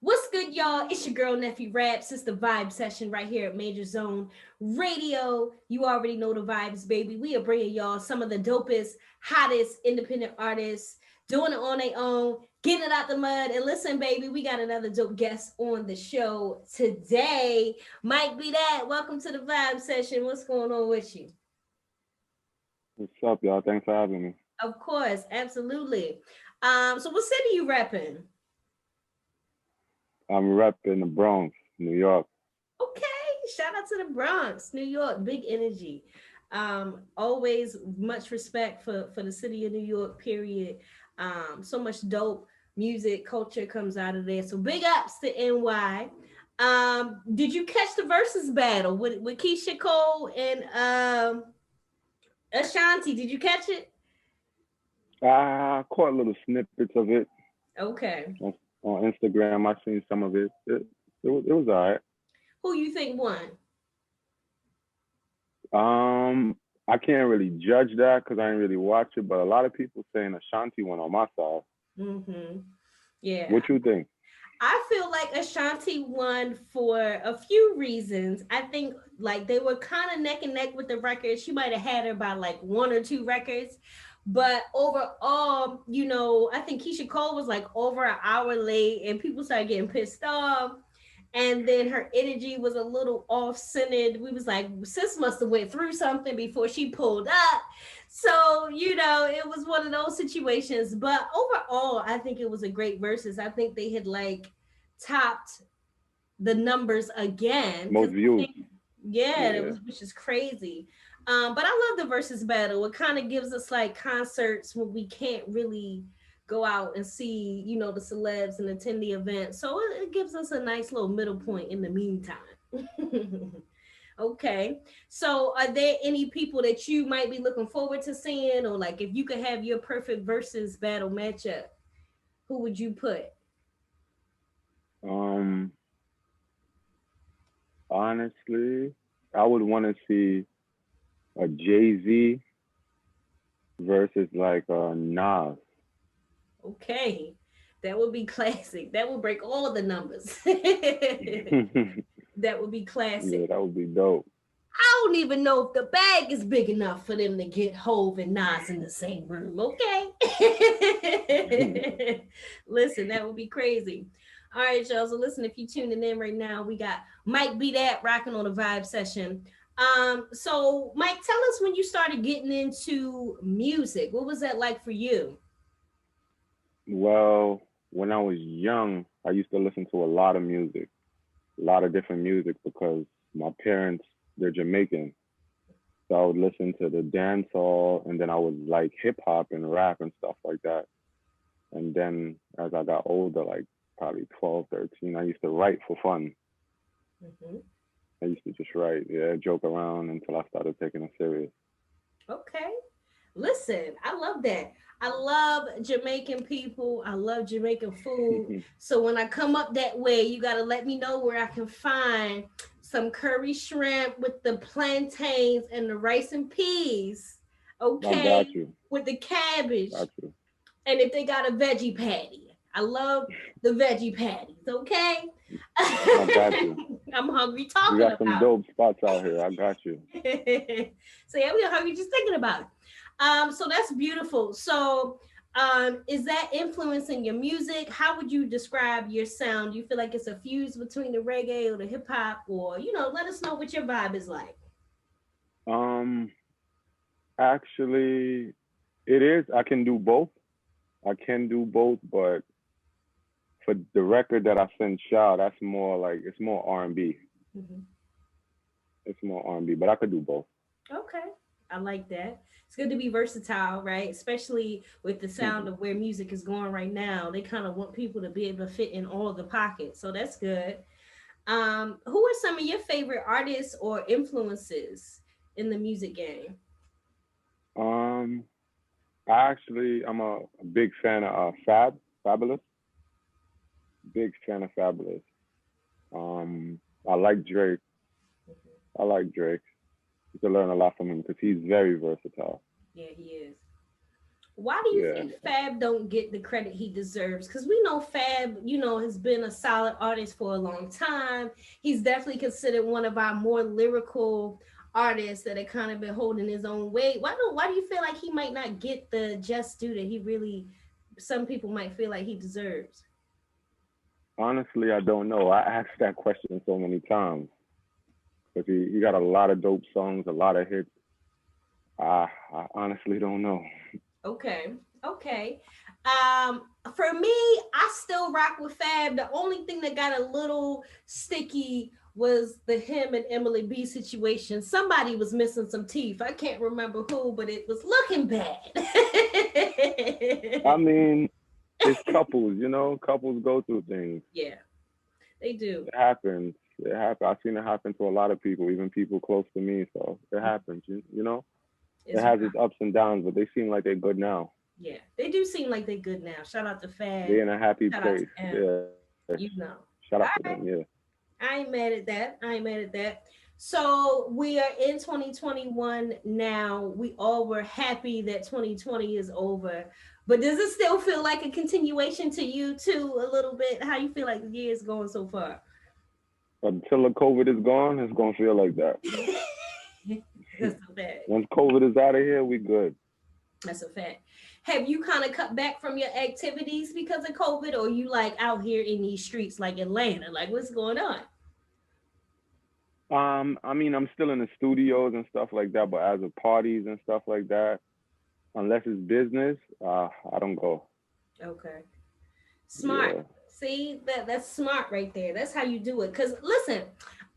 What's good, y'all? It's your girl, NeffyRaps. It's the vibe session right here at Major Zone Radio. You already know the vibes, baby. We are bringing y'all some of the dopest, hottest independent artists doing it on their own, getting it out the mud. And listen, baby, we got another dope guest on the show today. Mike B.Dat, welcome to the vibe session. What's going on with you? What's up, y'all? Thanks for having me. Of course, absolutely. So what city you repping? I'm repping the Bronx, New York. Okay, shout out to the Bronx, New York, big energy. Always much respect for the city of New York, period. So much dope music culture comes out of there. So big ups to NY. Did you catch the versus battle with Keisha Cole and Ashanti? Did you catch it? I caught little snippets of it Okay. on Instagram. I seen some of it. It was all right. Who you think won? I can't really judge that because I didn't really watch it, but a lot of people saying Ashanti won on my side. Mm-hmm. Yeah. What you think? I feel like Ashanti won for a few reasons. I think like they were kind of neck and neck with the records. She might have had her by like one or two records. But overall, I think Keisha Cole was like over an hour late and people started getting pissed off. And then her energy was a little off-centered. We was like, sis must have went through something before she pulled up. So, it was one of those situations. But overall, I think it was a great versus. I think they had like topped the numbers again. Most views. Yeah, it was, which is crazy. But I love the versus battle. It kind of gives us like concerts when we can't really go out and see, the celebs and attend the event. So it gives us a nice little middle point in the meantime. Okay. So are there any people that you might be looking forward to seeing? Or like if you could have your perfect versus battle matchup, who would you put? Um, Honestly, I would want to see a Jay-Z versus like a Nas. Okay. That would be classic. That would break all the numbers. That would be Yeah, classic. that would be dope. I don't even know if the bag is big enough for them to get Hove and Nas in the same room. Okay. Listen, that would be crazy. All right, y'all. So listen, if you're tuning in right now, we got Mike B.Dat rocking on the vibe session. So Mike, tell us when you started getting into music. What was that like for you? Well, when I was young, I used to listen to a lot of music, a lot of different music because my parents, they're Jamaican. So I would listen to the dance hall and then I would like hip hop and rap and stuff like that. And then as I got older, like probably 12, 13, I used to write for fun. Mhm. I used to just write, yeah, joke around until I started taking it serious. Okay. Listen, I love that. I love Jamaican people. I love Jamaican food. So when I come up that way, you got to let me know where I can find some curry shrimp with the plantains and the rice and peas. I got Okay. you. With the cabbage. Got you. And if they got a veggie patty, I love the veggie patties. Okay. I got you. I'm hungry You talking got some about dope spots out here. I got you. it. So yeah, we're hungry just thinking about it. So that's beautiful. So is that influencing your music? How would you describe your sound? Do you feel like it's a fuse between the reggae or the hip hop, or let us know what your vibe is like. Um, Actually, it is. I can do both. I can do both, but for the record that I sent Shaw, that's more like it's more R&B. Mhm. It's more R&B, but I could do both. Okay. I like that. It's good to be versatile, right? Especially with the sound of where music is going right now. They kind of want people to be able to fit in all the pockets. So that's good. Who are some of your favorite artists or influences in the music game? um, I'm a big fan of Fabulous. Big fan of Fabulous. Um, I like Drake. I like Drake. You can learn a lot from him because he's very versatile. Yeah, he is. Why do you Yeah. think Fab don't get the credit he deserves? Because we know Fab, has been a solid artist for a long time. He's definitely considered one of our more lyrical artists that have kind of been holding his own weight. Why do you feel like he might not get the just due that he really some people might feel like he deserves? Honestly, I don't know. I asked that question so many times because he got a lot of dope songs, a lot of hits. I honestly don't know. Okay. Okay. For me, I still rock with Fab. The only thing that got a little sticky was the him and Emily B situation. Somebody was missing some teeth. I can't remember who, but it was looking bad. I mean, it's couples, couples go through things. Yeah, they do. It happens. It happens. I've seen it happen to a lot of people, even people close to me. So it happens. You know, it It's has its ups and downs, but they seem like they're good now. yeah, they do seem like they're good now. Shout out to Fab. They're in a happy Shout out to place. M. Yeah. You know. Shout out All to them. right. Yeah. I ain't mad at that. I ain't mad at that. So we are in 2021 now. We all were happy that 2020 is over. But does it still feel like a continuation to you too, a little bit? How you feel like the year is going so far? Until the COVID is gone, it's gonna feel like that. That's a fact. Once COVID is out of here, we good. That's a fact. Have you kind of cut back from your activities because of COVID, or you like out here in these streets like Atlanta? Like, what's going on? I mean, I'm still in the studios and stuff like that, but as of parties and stuff like that, unless it's business, I don't go. Okay. Smart. Yeah. See, that's smart right there. That's how you do it. Cause listen,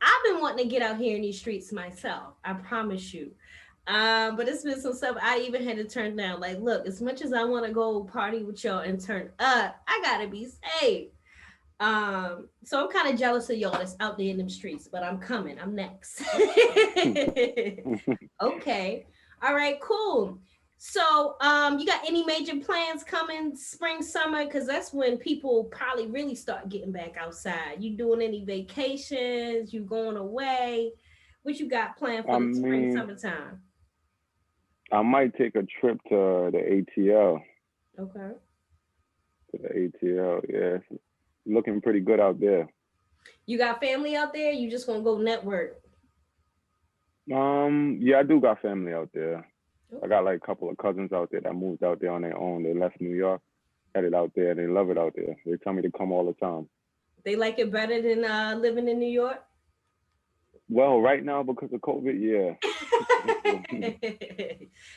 I've been wanting to get out here in these streets myself. I promise you. But it's been some stuff I even had to turn down. Like, look, as much as I want to go party with y'all and turn up, I gotta be safe. So I'm kind of jealous of y'all that's out there in them streets, but I'm coming. I'm next. Okay. All right, cool. So, you got any major plans coming spring, summer? Because that's when people probably really start getting back outside. You doing any vacations? You going away? What you got planned for I the spring, mean, summertime? I might take a trip to the ATL. Okay. To the ATL, yeah, it's looking pretty good out there. You got family out there? You just gonna go network? Yeah, I do got family out there. I Okay. got like a couple of cousins out there that moved out there on their own. They left New York, headed out there. They love it out there. They tell me to come all the time. They like it better than living in New York? Well, right now because of COVID, yeah,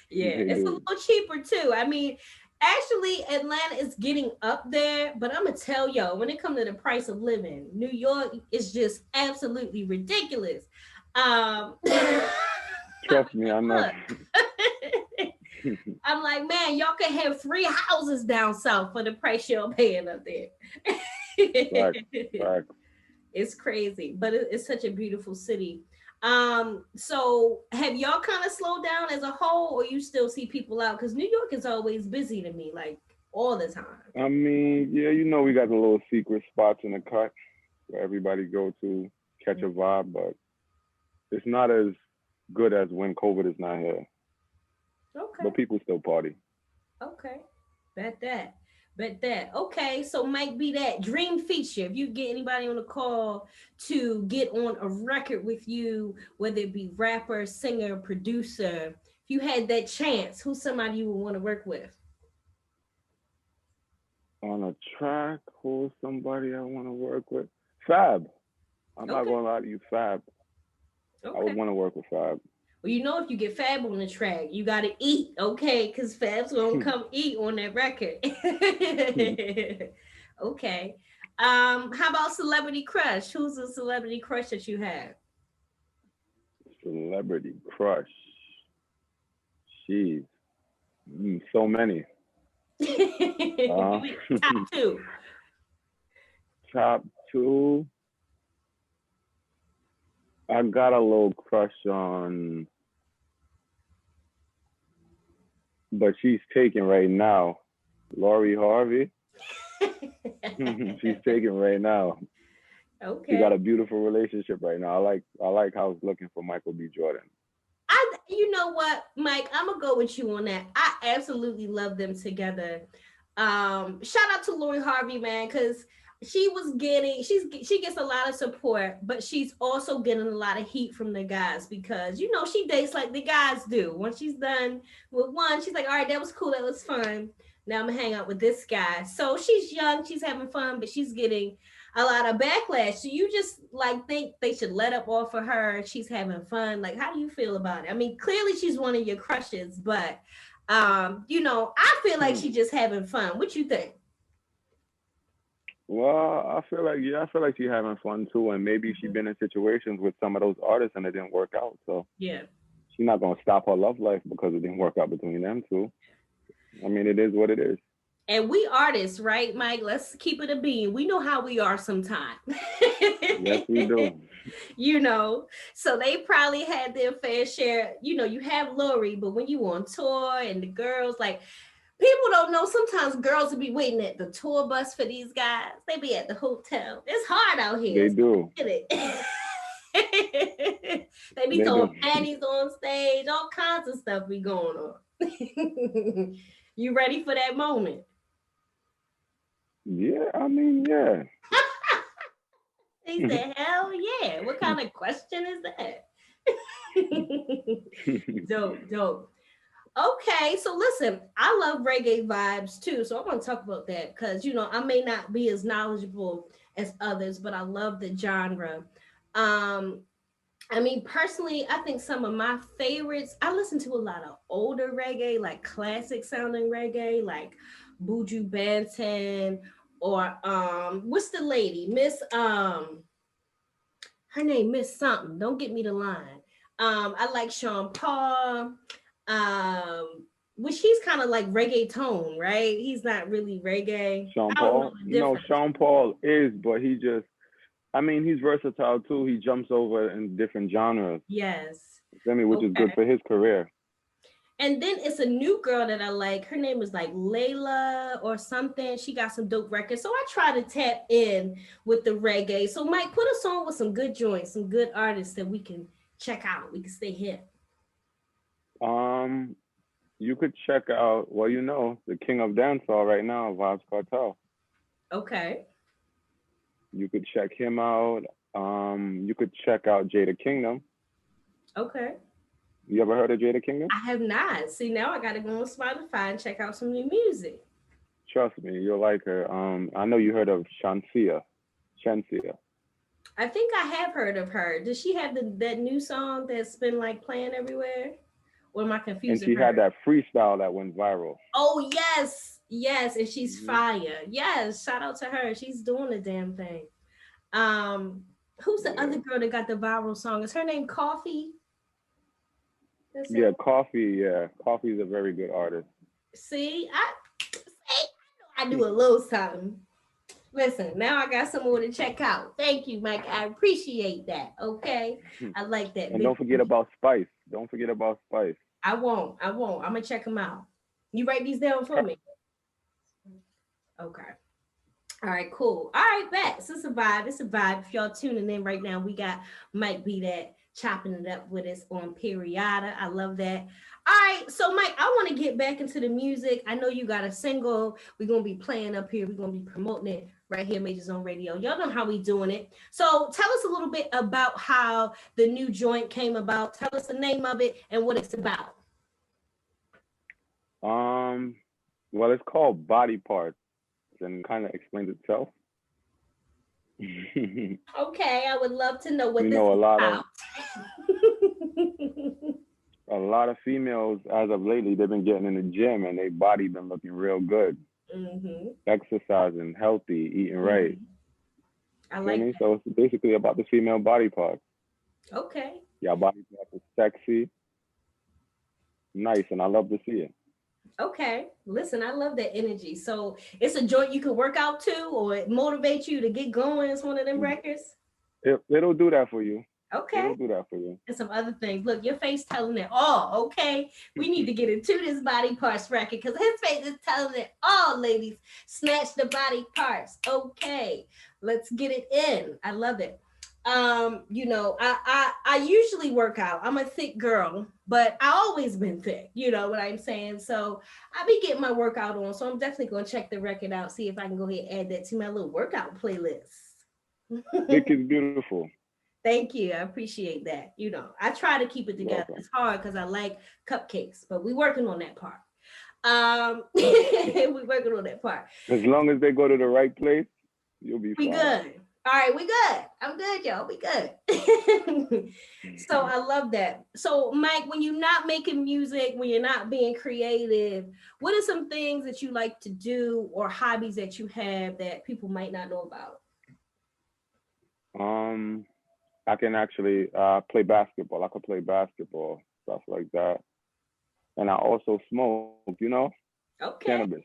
Yeah, they it's a do. little cheaper too. I mean, actually, Atlanta is getting up there, but I'm gonna tell y'all when it comes to the price of living, New York is just absolutely ridiculous. I Trust me, I mean, know. look, I'm like, man, y'all can have three houses down south for the price y'all paying up there. Facts, facts. It's crazy, but it's such a beautiful city. So have y'all kind of slowed down as a whole, or you still see people out? Because New York is always busy to me, like all the time. I mean, yeah, we got the little secret spots in the cut where everybody go to catch a vibe, but it's not as good as when COVID is not here. Okay, But people still party. okay, bet that, bet that. Okay, so Mike B.Dat dream feature. If you get anybody on the call to get on a record with you, whether it be rapper, singer, producer, if you had that chance, who's somebody you would want to work with? On a track, who's somebody I want to work with? Fab. I'm not Okay, gonna lie to you, Fab. I would okay. want to work with Fab. Well, if you get Fab on the track, you got to eat, okay? Because Fab's going to come eat on that record. Okay. How about celebrity crush? Who's a celebrity crush that you have? Celebrity crush. Jeez, so many. Uh, Top two. top two. I got a little crush on, but she's taken right now. Lori Harvey. She's taken right now. She Okay. got a beautiful relationship right now. I like how it's looking for Michael B. Jordan. You know what, Mike, I'm gonna go with you on that. I absolutely love them together. Shout out to Lori Harvey, man, because she gets a lot of support, but she's also getting a lot of heat from the guys because she dates like the guys do. Once she's done with one, she's like, all right, that was cool, that was fun. Now I'm gonna hang out with this guy. So she's young, she's having fun, but she's getting a lot of backlash. So you just like think they should let up off of her. She's having fun. Like, how do you feel about it? I mean, clearly she's one of your crushes, but I feel like she's just having fun. What you think? Well, I feel like she's having fun too, and maybe she's Mhm. been in situations with some of those artists and it didn't work out. So Yeah. she's not gonna stop her love life because it didn't work out between them two. I mean, it is what it is. And we artists, right, Mike? Let's keep it a bean. We know how we are sometimes. Yes, we do. you know, so they probably had their fair share. You have Lori, but when you on tour and the girls, like, people don't know. Sometimes girls will be waiting at the tour bus for these guys. They be at the hotel. It's hard out here. They So do. I get it. They be They do. throwing panties on stage. All kinds of stuff be going on. You ready for that moment? Yeah, I mean, yeah. He said, hell yeah. What kind of question is that? Dope, dope. Okay, so listen, I love reggae vibes too. So I want to talk about that because I may not be as knowledgeable as others, but I love the genre. Um, I mean, personally, I think some of my favorites, I listen to a lot of older reggae, like classic sounding reggae, like Buju Banton, or what's the lady? Miss her name Miss something. Don't get me the line. I like Sean Paul. Which he's kind of like reggaeton, right? He's not really reggae. Sean I don't know Paul? the No, difference. Sean Paul is, but he just, I mean, he's versatile too. He jumps over in different genres. Yes. You feel me? Which is good Okay. for his career. And then it's a new girl that I like. Her name is like Layla or something. She got some dope records. So I try to tap in with the reggae. So Mike, put us on with some good joints, some good artists that we can check out. We can stay hip. Um, you could check out, well, the king of dancehall right now, Vibes Cartel. Okay. You could check him out. You could check out Jada Kingdom. Okay. You ever heard of Jada Kingdom? I have not. See, now I got to go on Spotify and check out some new music. Trust me, you'll like her. I know you heard of Shansia. I think I have heard of her. Does she have that new song that's been like playing everywhere? Or am I And confusing she had her? that freestyle that went viral. Oh yes, yes, and she's Hmm. fire. Yes, shout out to her. She's doing the damn thing. Um, who's the other Yeah. girl that got the viral song? Is her name Coffee? That's Yeah, it. Coffee. Yeah, Coffee's a very good artist. I do a little something. Listen, now I got some more to check out. Thank you, Mike. I appreciate that. Okay, I like that. And Big. don't forget about Spice. Don't forget about Spice. I won't. I won't. I'm gonna check them out. You write these down for me. Okay. All right, cool. All right, bet. So it's a vibe. It's a vibe. If y'all tuning in right now, we got Mike B.Dat chopping it up with us on Periada. I love that. All right, so Mike, I want to get back into the music. I know you got a single. We're gonna be playing up here. We're gonna be promoting it right here, Major Zone Radio. Y'all know how we doing it. So tell us a little bit about how the new joint came about. Tell us the name of it and what it's about. Um, well, it's called Body Parts, and kind of explains itself. Okay, I would love to know what you this know, is a lot of about. a lot of females as of lately, they've been getting in the gym and their body been looking real good, Mm-hmm. exercising, healthy, eating right. Mm-hmm. I You know what I like mean? So it's basically about the female body parts. that. Okay. Your body parts is sexy, nice, and I love to see it. Okay. Listen, I love that energy. So it's a joint you can work out to or it motivates you to get going. It's one of them records. It'll do that for you. Okay. It'll do that for you. And some other things. Look, your face telling it all. Okay. We need to get into this body parts record because his face is telling it all, ladies. Snatch the body parts. Okay. Let's get it in. I love it. You know, I usually work out. I'm a thick girl, but I always been thick, you know what I'm saying? So I be getting my workout on. So I'm definitely gonna check the record out, see if I can go ahead and add that to my little workout playlist. Thick is beautiful. Thank you. I appreciate that. You know, I try to keep it You're together. welcome. It's hard because I like cupcakes, but we working on that part. We working on that part. As long as they go to the right place, you'll be We fine. good. All right, we good. I'm good, y'all. We good. So I love that. So Mike, when you're not making music, when you're not being creative, what are some things that you like to do or hobbies that you have that people might not know about? um, I can actually play basketball. I could play basketball, stuff like that. And I also smoke, cannabis. Okay.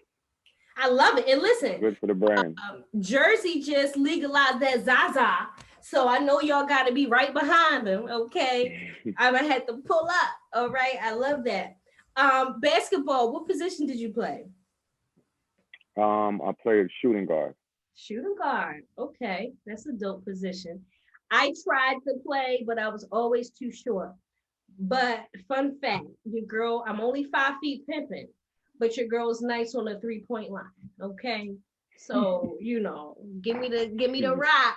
I love it. And listen, Good for the brain. Jersey just legalized that Zaza. So I know y'all got to be right behind them. Okay. I'm going to have to pull up. All right. I love that. Basketball, what position did you play? I played shooting guard. Shooting guard. Okay. That's a dope position. I tried to play, but I was always too short. But fun fact, your girl, I'm only 5 feet pimping, but your girl's nice on the 3 point line. Okay. So, you know, give me the rock.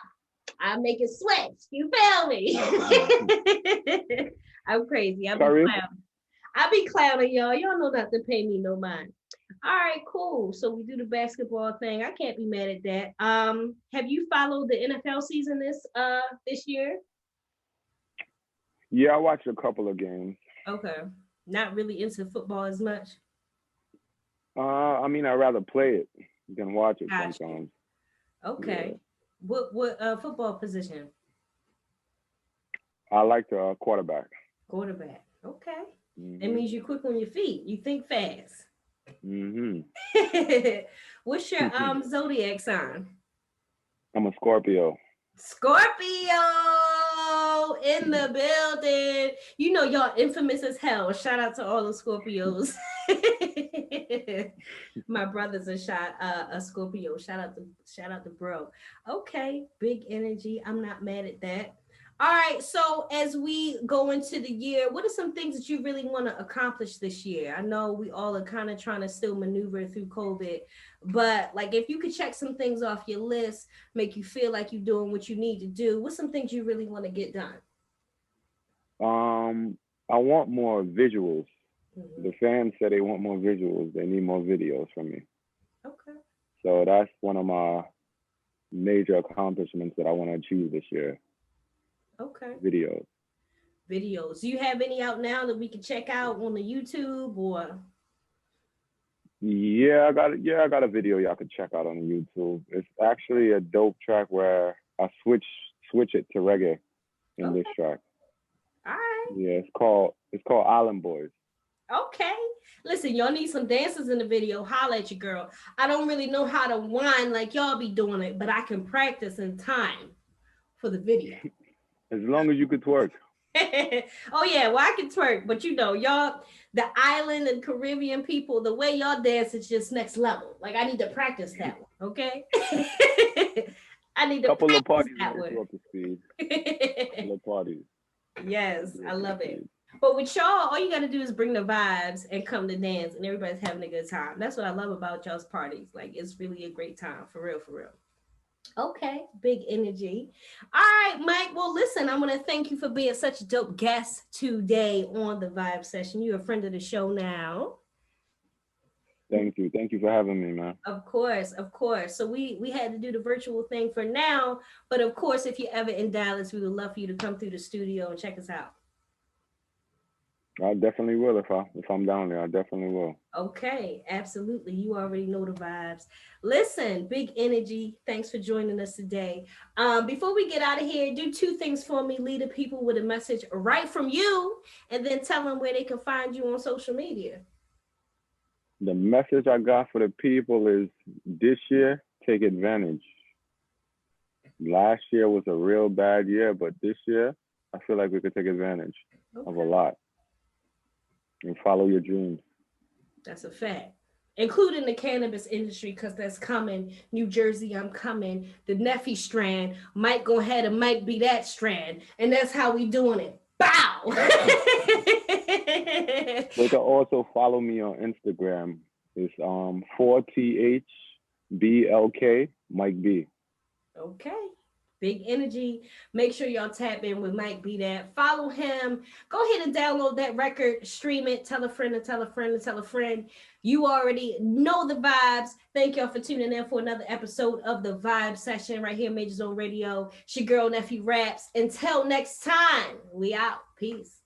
I make it switch. You feel me? I'm crazy. I be Sorry? clowning. I be clowning y'all. Y'all know not to pay me no mind. All right, cool. So we do the basketball thing. I can't be mad at that. Have you followed the NFL season this year? Yeah, I watched a couple of games. Okay. Not really into football as much. I mean, I'd rather play it than watch it Got you. sometimes. Yeah. Okay. What football position? I like the quarterback. Quarterback. Okay. That hmm means you're quick on your feet. You think fast. hmm What's your zodiac sign? I'm a Scorpio. Scorpio in the building. You know y'all infamous as hell. Shout out to all the Scorpios. My brother's a Scorpio. Shout out to bro. Okay, big energy. I'm not mad at that. All right, so as we go into the year, what are some things that you really want to accomplish this year? I know we all are kind of trying to still maneuver through COVID, but like if you could check some things off your list, make you feel like you're doing what you need to do, what's some things you really want to get done? Um, I want more visuals. Mhm. The fans said they want more visuals. They need more videos from me. Okay. So that's one of my major accomplishments that I want to achieve this year. Okay. Videos. Videos. Do you have any out now that we can check out on the YouTube or? Yeah, I got a video y'all can check out on YouTube. It's actually a dope track where I switch it to reggae in this Okay. track. All right. Yeah, it's called Island Boys. Okay. Listen, y'all need some dancers in the video. Holla at your girl. I don't really know how to whine like y'all be doing it, but I can practice in time for the video. As long as you could twerk. Oh yeah, well I can twerk, but you know, y'all, the island and Caribbean people, the way y'all dance is just next level. Like I need to practice that one, okay? I need to Couple of practice parties will that get you one. up to speed. Couple of parties will get Yes, you I up to love it. speed. But with y'all, all you gotta do is bring the vibes and come to dance, and everybody's having a good time. That's what I love about y'all's parties. Like it's really a great time, for real, for real. Okay, big energy. All right, Mike. Well, listen, I want to thank you for being such a dope guest today on the Vibe Session. You're a friend of the show now. Thank you. Thank you for having me, man. Of course, of course. So we had to do the virtual thing for now, but of course, if you're ever in Dallas, we would love for you to come through the studio and check us out. I definitely will if I'm down there. I definitely will. Okay, absolutely. You already know the vibes. Listen, big energy. Thanks for joining us today. Before we get out of here, do two things for me. Lead the people with a message right from you, and then tell them where they can find you on social media. The message I got for the people is this year, take advantage. Last year was a real bad year, but this year, I feel like we could take advantage of a Okay, lot and follow your dreams. that's a fact. including the cannabis industry, because that's coming. New Jersey, I'm coming. The Neffy strand, Mike go ahead and Mike B.Dat strand, and that's how we doing it. Bow. They can also follow me on Instagram. It's 4THBLK Mike B. Okay. Big energy. Make sure y'all tap in with Mike B.Dat. Follow him. Go ahead and download that record, stream it, tell a friend to tell a friend to tell a friend. You already know the vibes. Thank y'all for tuning in for another episode of the Vibe Session right here, Major Zone Radio. It's your girl, NeffyRaps. Until next time, we out. Peace.